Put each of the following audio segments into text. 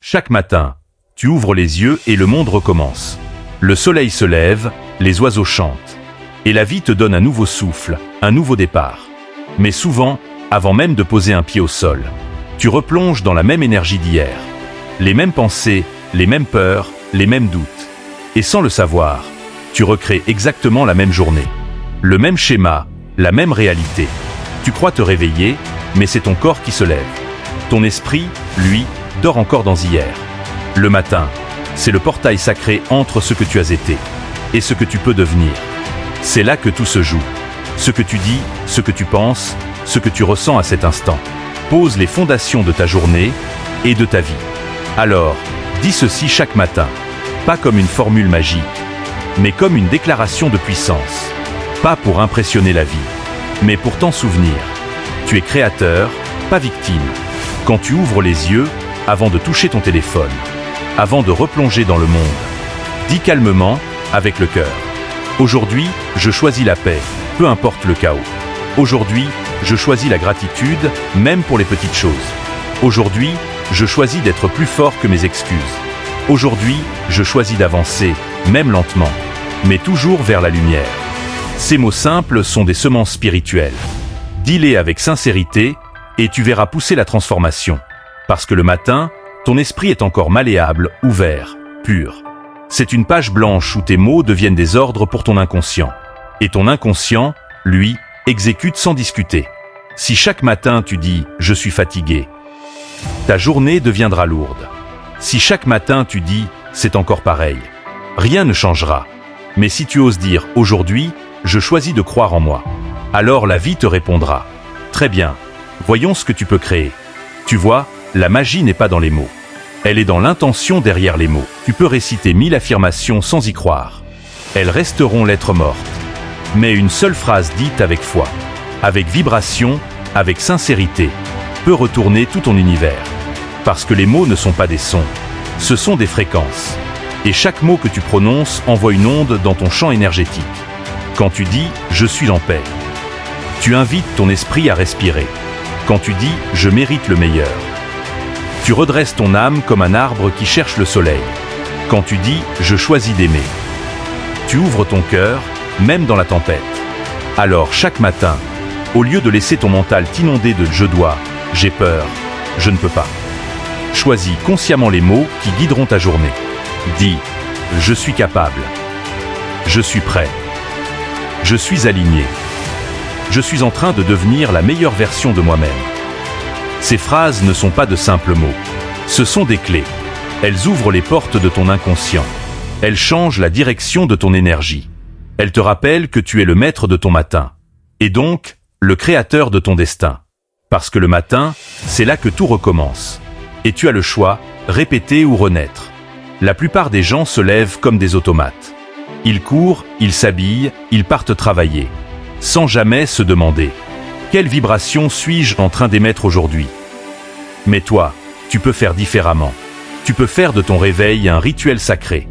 Chaque matin, tu ouvres les yeux et le monde recommence. Le soleil se lève, les oiseaux chantent. Et la vie te donne un nouveau souffle, un nouveau départ. Mais souvent, avant même de poser un pied au sol, tu replonges dans la même énergie d'hier. Les mêmes pensées, les mêmes peurs, les mêmes doutes. Et sans le savoir, tu recrées exactement la même journée. Le même schéma, la même réalité. Tu crois te réveiller, mais c'est ton corps qui se lève. Ton esprit, lui, dort encore dans hier. Le matin, c'est le portail sacré entre ce que tu as été et ce que tu peux devenir. C'est là que tout se joue. Ce que tu dis, ce que tu penses, ce que tu ressens à cet instant, pose les fondations de ta journée et de ta vie. Alors, dis ceci chaque matin, pas comme une formule magique, mais comme une déclaration de puissance. Pas pour impressionner la vie, mais pour t'en souvenir. Tu es créateur, pas victime. Quand tu ouvres les yeux, avant de toucher ton téléphone, avant de replonger dans le monde, dis calmement, avec le cœur. Aujourd'hui, je choisis la paix, peu importe le chaos. Aujourd'hui, je choisis la gratitude, même pour les petites choses. Aujourd'hui, je choisis d'être plus fort que mes excuses. Aujourd'hui, je choisis d'avancer, même lentement, mais toujours vers la lumière. Ces mots simples sont des semences spirituelles. Dis-les avec sincérité, et tu verras pousser la transformation. Parce que le matin, ton esprit est encore malléable, ouvert, pur. C'est une page blanche où tes mots deviennent des ordres pour ton inconscient. Et ton inconscient, lui, exécute sans discuter. Si chaque matin tu dis « je suis fatigué », ta journée deviendra lourde. Si chaque matin tu dis « c'est encore pareil », rien ne changera. Mais si tu oses dire « aujourd'hui, je choisis de croire en moi », alors la vie te répondra. Très bien, voyons ce que tu peux créer. Tu vois, la magie n'est pas dans les mots. Elle est dans l'intention derrière les mots. Tu peux réciter 1000 affirmations sans y croire. Elles resteront lettres mortes. Mais une seule phrase dite avec foi, avec vibration, avec sincérité, peut retourner tout ton univers. Parce que les mots ne sont pas des sons, ce sont des fréquences. Et chaque mot que tu prononces envoie une onde dans ton champ énergétique. Quand tu dis « je suis en paix », tu invites ton esprit à respirer. Quand tu dis « je mérite le meilleur », tu redresses ton âme comme un arbre qui cherche le soleil. Quand tu dis « je choisis d'aimer », tu ouvres ton cœur, même dans la tempête. Alors chaque matin, au lieu de laisser ton mental t'inonder de « je dois »,« j'ai peur »,« je ne peux pas », choisis consciemment les mots qui guideront ta journée. Dis « je suis capable »,« je suis prêt »,« je suis aligné »,« je suis en train de devenir la meilleure version de moi-même ». Ces phrases ne sont pas de simples mots. Ce sont des clés. Elles ouvrent les portes de ton inconscient. Elles changent la direction de ton énergie. Elles te rappellent que tu es le maître de ton matin. Et donc, le créateur de ton destin. Parce que le matin, c'est là que tout recommence. Et tu as le choix, répéter ou renaître. La plupart des gens se lèvent comme des automates. Ils courent, ils s'habillent, ils partent travailler. Sans jamais se demander « Quelle vibration suis-je en train d'émettre aujourd'hui ?» Mais toi, tu peux faire différemment. Tu peux faire de ton réveil un rituel sacré.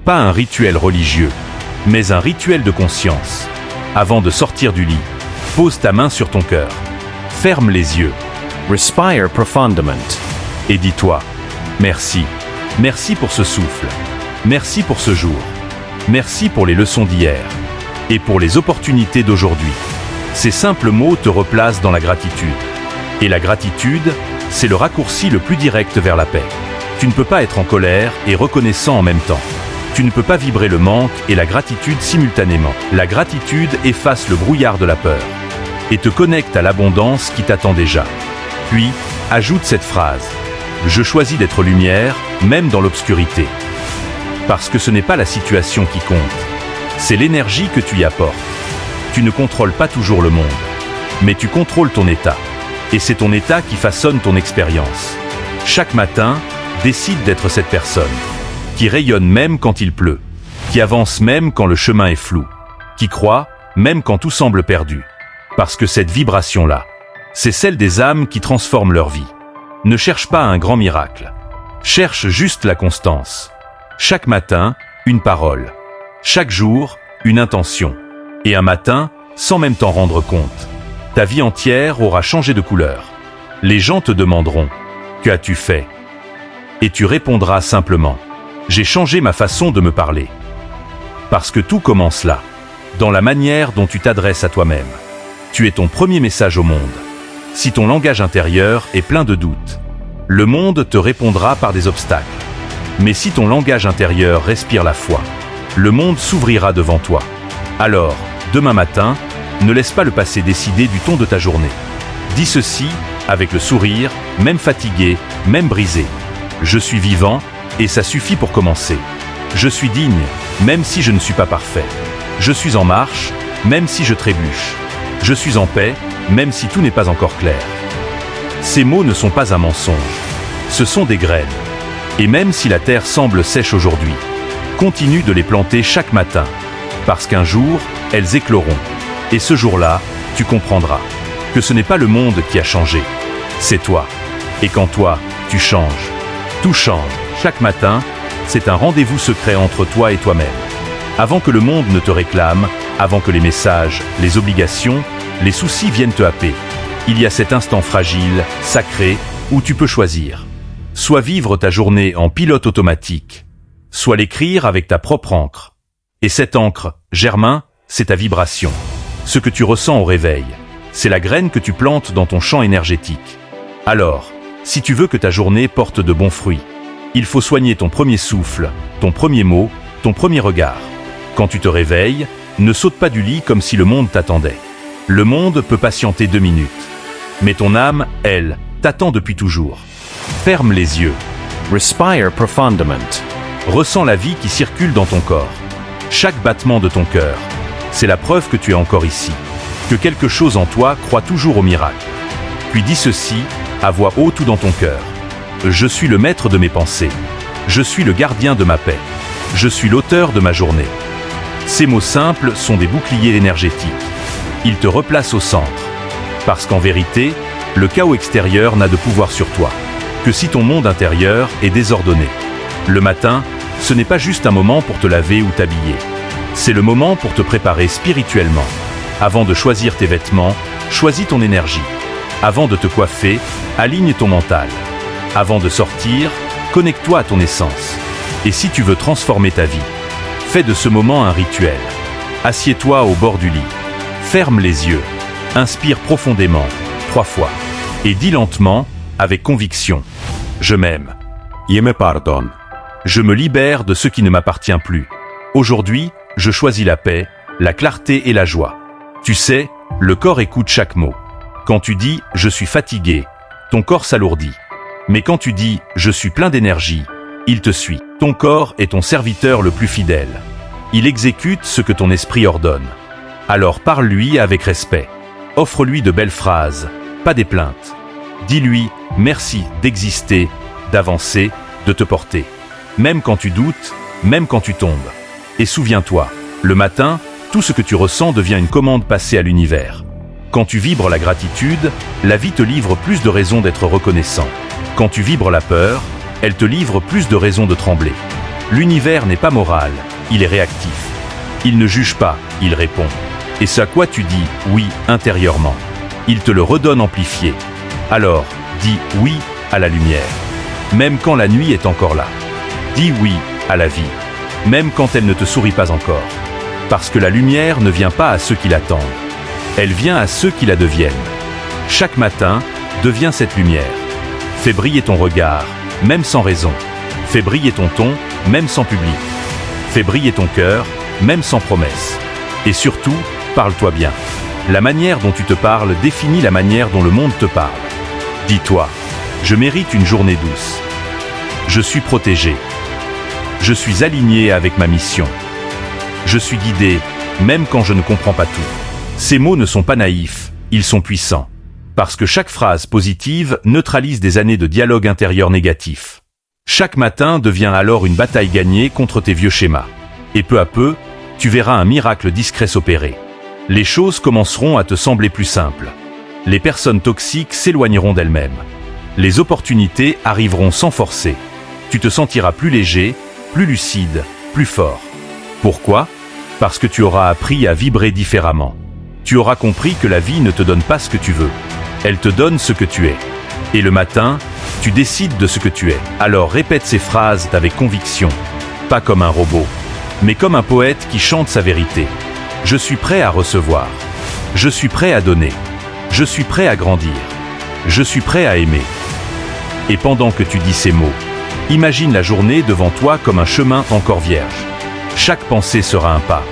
Pas un rituel religieux, mais un rituel de conscience. Avant de sortir du lit, pose ta main sur ton cœur. Ferme les yeux. Respire profondément. Et dis-toi « Merci. Merci pour ce souffle. Merci pour ce jour. Merci pour les leçons d'hier. Et pour les opportunités d'aujourd'hui. » Ces simples mots te replacent dans la gratitude. Et la gratitude, c'est le raccourci le plus direct vers la paix. Tu ne peux pas être en colère et reconnaissant en même temps. Tu ne peux pas vibrer le manque et la gratitude simultanément. La gratitude efface le brouillard de la peur et te connecte à l'abondance qui t'attend déjà. Puis, ajoute cette phrase « Je choisis d'être lumière, même dans l'obscurité. » Parce que ce n'est pas la situation qui compte, c'est l'énergie que tu y apportes. Tu ne contrôles pas toujours le monde, mais tu contrôles ton état. Et c'est ton état qui façonne ton expérience. Chaque matin, décide d'être cette personne, qui rayonne même quand il pleut, qui avance même quand le chemin est flou, qui croit même quand tout semble perdu. Parce que cette vibration-là, c'est celle des âmes qui transforment leur vie. Ne cherche pas un grand miracle. Cherche juste la constance. Chaque matin, une parole. Chaque jour, une intention. Et un matin, sans même t'en rendre compte, ta vie entière aura changé de couleur. Les gens te demanderont « Qu'as-tu fait ?» Et tu répondras simplement. J'ai changé ma façon de me parler. Parce que tout commence là, dans la manière dont tu t'adresses à toi-même. Tu es ton premier message au monde. Si ton langage intérieur est plein de doutes, le monde te répondra par des obstacles. Mais si ton langage intérieur respire la foi, le monde s'ouvrira devant toi. Alors, demain matin, ne laisse pas le passé décider du ton de ta journée. Dis ceci avec le sourire, même fatigué, même brisé. Je suis vivant et ça suffit pour commencer. Je suis digne, même si je ne suis pas parfait. Je suis en marche, même si je trébuche. Je suis en paix, même si tout n'est pas encore clair. Ces mots ne sont pas un mensonge. Ce sont des graines. Et même si la terre semble sèche aujourd'hui, continue de les planter chaque matin, parce qu'un jour, elles écloront. Et ce jour-là, tu comprendras que ce n'est pas le monde qui a changé, c'est toi. Et quand toi, tu changes, tout change. Chaque matin, c'est un rendez-vous secret entre toi et toi-même. Avant que le monde ne te réclame, avant que les messages, les obligations, les soucis viennent te happer, il y a cet instant fragile, sacré, où tu peux choisir. Soit vivre ta journée en pilote automatique, soit l'écrire avec ta propre encre. Et cette encre, Germain, c'est ta vibration. Ce que tu ressens au réveil, c'est la graine que tu plantes dans ton champ énergétique. Alors, si tu veux que ta journée porte de bons fruits, il faut soigner ton premier souffle, ton premier mot, ton premier regard. Quand tu te réveilles, ne saute pas du lit comme si le monde t'attendait. Le monde peut patienter 2 minutes. Mais ton âme, elle, t'attend depuis toujours. Ferme les yeux. Respire profundament. Ressens la vie qui circule dans ton corps. Chaque battement de ton cœur, c'est la preuve que tu es encore ici. Que quelque chose en toi croit toujours au miracle. Puis dis ceci, à voix haute ou dans ton cœur. Je suis le maître de mes pensées. Je suis le gardien de ma paix. Je suis l'auteur de ma journée. Ces mots simples sont des boucliers énergétiques. Ils te replacent au centre. Parce qu'en vérité, le chaos extérieur n'a de pouvoir sur toi que si ton monde intérieur est désordonné. Le matin, ce n'est pas juste un moment pour te laver ou t'habiller. C'est le moment pour te préparer spirituellement. Avant de choisir tes vêtements, choisis ton énergie. Avant de te coiffer, aligne ton mental. Avant de sortir, connecte-toi à ton essence. Et si tu veux transformer ta vie, fais de ce moment un rituel. Assieds-toi au bord du lit. Ferme les yeux. Inspire profondément, 3 fois. Et dis lentement, avec conviction. Je m'aime. Je me pardonne. Je me libère de ce qui ne m'appartient plus. Aujourd'hui, je choisis la paix, la clarté et la joie. Tu sais, le corps écoute chaque mot. Quand tu dis « je suis fatigué », ton corps s'alourdit. Mais quand tu dis « je suis plein d'énergie », il te suit. Ton corps est ton serviteur le plus fidèle. Il exécute ce que ton esprit ordonne. Alors parle-lui avec respect. Offre-lui de belles phrases, pas des plaintes. Dis-lui « merci d'exister, d'avancer, de te porter ». Même quand tu doutes, même quand tu tombes. Et souviens-toi, le matin, tout ce que tu ressens devient une commande passée à l'univers. Quand tu vibres la gratitude, la vie te livre plus de raisons d'être reconnaissant. Quand tu vibres la peur, elle te livre plus de raisons de trembler. L'univers n'est pas moral, il est réactif. Il ne juge pas, il répond. Et ce à quoi tu dis « oui » intérieurement, il te le redonne amplifié. Alors, dis « oui » à la lumière, même quand la nuit est encore là. Dis « oui » à la vie, même quand elle ne te sourit pas encore. Parce que la lumière ne vient pas à ceux qui l'attendent. Elle vient à ceux qui la deviennent. Chaque matin, deviens cette lumière. Fais briller ton regard, même sans raison. Fais briller ton ton, même sans public. Fais briller ton cœur, même sans promesse. Et surtout, parle-toi bien. La manière dont tu te parles définit la manière dont le monde te parle. Dis-toi, je mérite une journée douce. Je suis protégé. Je suis aligné avec ma mission. Je suis guidé, même quand je ne comprends pas tout. Ces mots ne sont pas naïfs, ils sont puissants. Parce que chaque phrase positive neutralise des années de dialogue intérieur négatif. Chaque matin devient alors une bataille gagnée contre tes vieux schémas. Et peu à peu, tu verras un miracle discret s'opérer. Les choses commenceront à te sembler plus simples. Les personnes toxiques s'éloigneront d'elles-mêmes. Les opportunités arriveront sans forcer. Tu te sentiras plus léger, plus lucide, plus fort. Pourquoi ? Parce que tu auras appris à vibrer différemment. Tu auras compris que la vie ne te donne pas ce que tu veux. Elle te donne ce que tu es. Et le matin, Tu décides de ce que tu es. Alors répète ces phrases avec conviction, pas comme un robot, mais comme un poète qui chante sa vérité. Je suis prêt à recevoir. Je suis prêt à donner. Je suis prêt à grandir. Je suis prêt à aimer. Et pendant que tu dis ces mots, imagine la journée devant toi comme un chemin encore vierge. Chaque pensée sera un pas.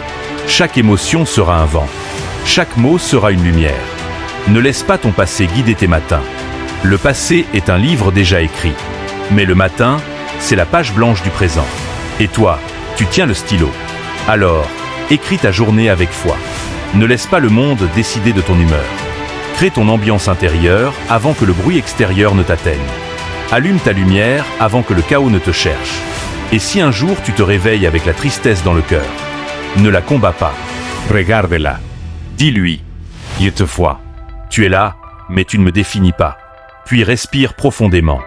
Chaque émotion sera un vent. Chaque mot sera une lumière. Ne laisse pas ton passé guider tes matins. Le passé est un livre déjà écrit. Mais le matin, c'est la page blanche du présent. Et toi, tu tiens le stylo. Alors, écris ta journée avec foi. Ne laisse pas le monde décider de ton humeur. Crée ton ambiance intérieure avant que le bruit extérieur ne t'atteigne. Allume ta lumière avant que le chaos ne te cherche. Et si un jour tu te réveilles avec la tristesse dans le cœur, ne la combats pas. Regárdela. Dis-lui, Je te vois. tu es là, mais tu ne me définis pas. Puis respire profondément.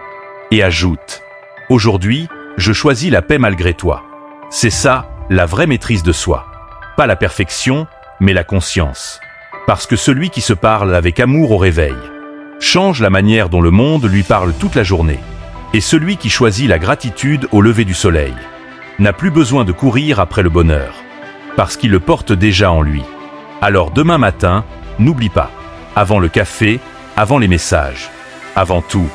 Et ajoute, aujourd'hui, je choisis la paix malgré toi. C'est ça, la vraie maîtrise de soi. Pas la perfection, mais la conscience. Parce que celui qui se parle avec amour au réveil change la manière dont le monde lui parle toute la journée. Et celui qui choisit la gratitude au lever du soleil n'a plus besoin de courir après le bonheur, parce qu'il le porte déjà en lui. Alors demain matin, n'oublie pas, avant le café, avant les messages, avant tout,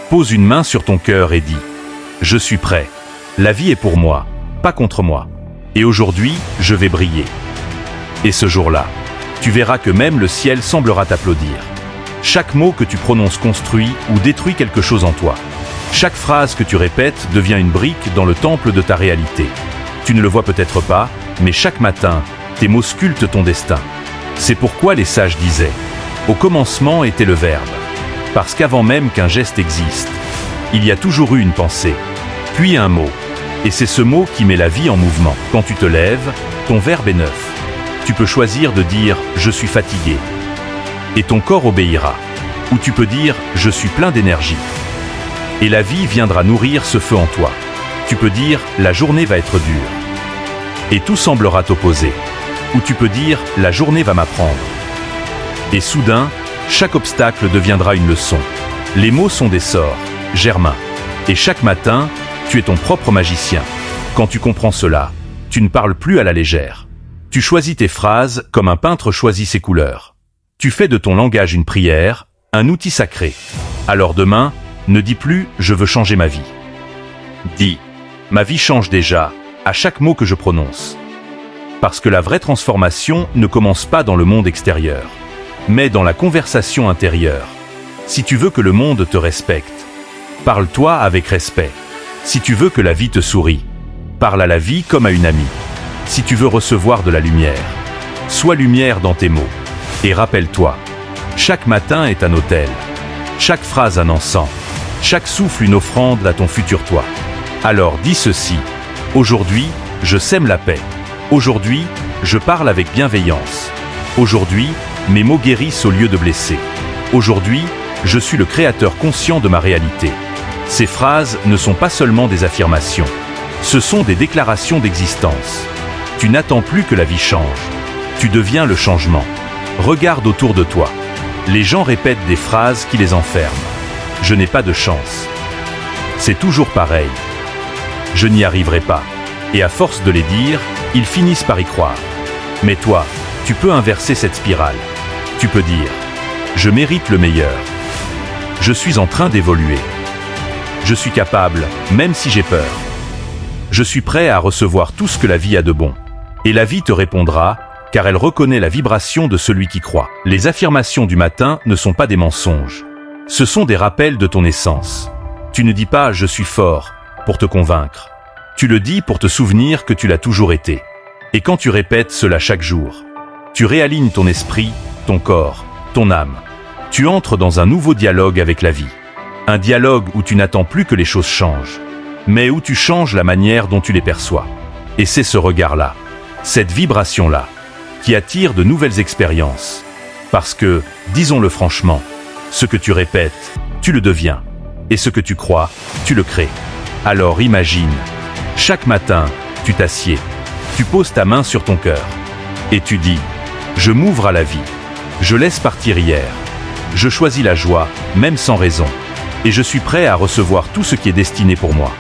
pose une main sur ton cœur et dis « Je suis prêt. La vie est pour moi, pas contre moi. Et aujourd'hui, je vais briller. » Et ce jour-là, tu verras que même le ciel semblera t'applaudir. Chaque mot que tu prononces construit ou détruit quelque chose en toi. Chaque phrase que tu répètes devient une brique dans le temple de ta réalité. Tu ne le vois peut-être pas, mais chaque matin, tes mots sculptent ton destin. C'est pourquoi les sages disaient « Au commencement était le verbe ». Parce qu'avant même qu'un geste existe, il y a toujours eu une pensée, puis un mot. Et c'est ce mot qui met la vie en mouvement. Quand tu te lèves, ton verbe est neuf. Tu peux choisir de dire « Je suis fatigué » et ton corps obéira. Ou tu peux dire « Je suis plein d'énergie » et la vie viendra nourrir ce feu en toi. Tu peux dire « La journée va être dure » et tout semblera t'opposer. Ou tu peux dire « La journée va m'apprendre » et soudain, chaque obstacle deviendra une leçon. Les mots sont des sorts, germains. Et chaque matin, tu es ton propre magicien. Quand tu comprends cela, tu ne parles plus à la légère. Tu choisis tes phrases comme un peintre choisit ses couleurs. Tu fais de ton langage une prière, un outil sacré. Alors demain, ne dis plus « je veux changer ma vie ». Dis « ma vie change déjà » à chaque mot que je prononce. Parce que la vraie transformation ne commence pas dans le monde extérieur, mais dans la conversation intérieure. Si tu veux que le monde te respecte, parle-toi avec respect. Si tu veux que la vie te sourie, parle à la vie comme à une amie. Si tu veux recevoir de la lumière, sois lumière dans tes mots. Et rappelle-toi, chaque matin est un autel, chaque phrase un encens, chaque souffle une offrande à ton futur toi. Alors dis ceci, aujourd'hui, je sème la paix. Aujourd'hui, je parle avec bienveillance. Aujourd'hui, mes mots guérissent au lieu de blesser. Aujourd'hui, je suis le créateur conscient de ma réalité. Ces phrases ne sont pas seulement des affirmations. Ce sont des déclarations d'existence. Tu n'attends plus que la vie change. Tu deviens le changement. Regarde autour de toi. Les gens répètent des phrases qui les enferment. Je n'ai pas de chance. C'est toujours pareil. Je n'y arriverai pas. Et à force de les dire, ils finissent par y croire. Mais toi, tu peux inverser cette spirale. Tu peux dire « Je mérite le meilleur. Je suis en train d'évoluer. Je suis capable, même si j'ai peur. Je suis prêt à recevoir tout ce que la vie a de bon. » Et la vie te répondra, car elle reconnaît la vibration de celui qui croit. Les affirmations du matin ne sont pas des mensonges. Ce sont des rappels de ton essence. Tu ne dis pas « Je suis fort » pour te convaincre. Tu le dis pour te souvenir que tu l'as toujours été. Et quand tu répètes cela chaque jour, tu réalignes ton esprit, ton corps, ton âme. Tu entres dans un nouveau dialogue avec la vie. Un dialogue où tu n'attends plus que les choses changent, mais où tu changes la manière dont tu les perçois. Et c'est ce regard-là, cette vibration-là, qui attire de nouvelles expériences. Parce que, disons-le franchement, ce que tu répètes, tu le deviens. Et ce que tu crois, tu le crées. Alors imagine, chaque matin, tu t'assieds, tu poses ta main sur ton cœur, et tu dis « Je m'ouvre à la vie, je laisse partir hier, je choisis la joie, même sans raison. » et je suis prêt à recevoir tout ce qui est destiné pour moi.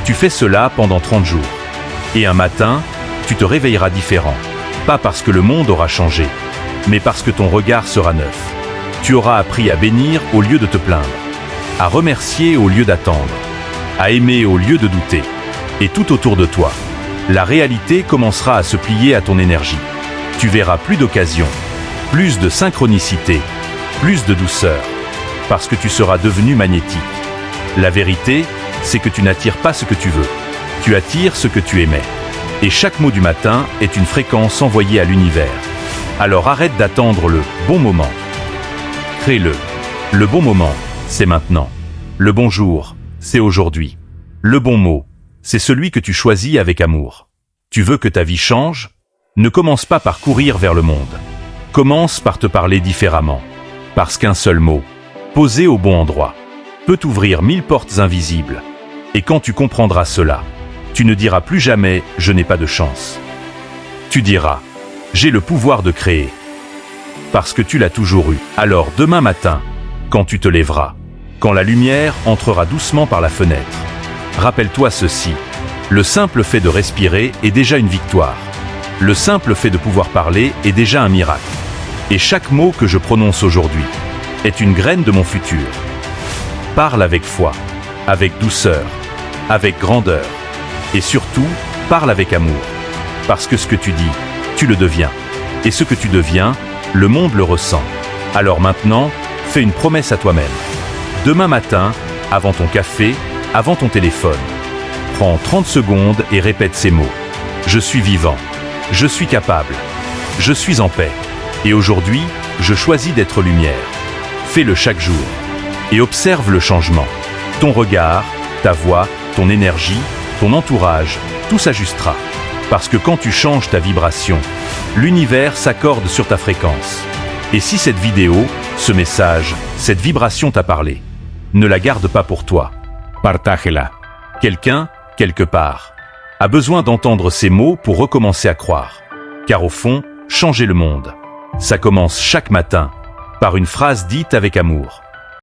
Tu fais cela pendant 30 jours. Et un matin, tu te réveilleras différent. Pas parce que le monde aura changé, mais parce que ton regard sera neuf. Tu auras appris à bénir au lieu de te plaindre, à remercier au lieu d'attendre, à aimer au lieu de douter. Et tout autour de toi, la réalité commencera à se plier à ton énergie. Tu verras plus d'occasions, plus de synchronicité, plus de douceur, parce que tu seras devenu magnétique. La vérité, c'est que tu n'attires pas ce que tu veux, tu attires ce que tu émets. Et chaque mot du matin est une fréquence envoyée à l'univers. Alors arrête d'attendre le bon moment. Crée-le. Le bon moment, c'est maintenant. Le bonjour, c'est aujourd'hui. Le bon mot, c'est celui que tu choisis avec amour. Tu veux que ta vie change? Ne commence pas par courir vers le monde. Commence par te parler différemment. Parce qu'un seul mot, posé au bon endroit, peut ouvrir 1000 portes invisibles. Et quand tu comprendras cela, tu ne diras plus jamais « je n'ai pas de chance ». Tu diras « j'ai le pouvoir de créer ». Parce que tu l'as toujours eu. Alors demain matin, quand tu te lèveras, quand la lumière entrera doucement par la fenêtre, rappelle-toi ceci, le simple fait de respirer est déjà une victoire. Le simple fait de pouvoir parler est déjà un miracle. Et chaque mot que je prononce aujourd'hui est une graine de mon futur. Parle avec foi, avec douceur, avec grandeur. Et surtout, parle avec amour. Parce que ce que tu dis, tu le deviens. Et ce que tu deviens, le monde le ressent. Alors maintenant, fais une promesse à toi-même. Demain matin, avant ton café, avant ton téléphone, prends 30 secondes et répète ces mots. Je suis vivant. Je suis capable. Je suis en paix. Et aujourd'hui, je choisis d'être lumière. Fais-le chaque jour. Et observe le changement. Ton regard, ta voix, ton énergie, ton entourage, tout s'ajustera. Parce que quand tu changes ta vibration, l'univers s'accorde sur ta fréquence. Et si cette vidéo, ce message, cette vibration t'a parlé, ne la garde pas pour toi. Partágela. Quelqu'un, quelque part, a besoin d'entendre ces mots pour recommencer à croire. Car au fond, changer le monde, ça commence chaque matin, par une phrase dite avec amour.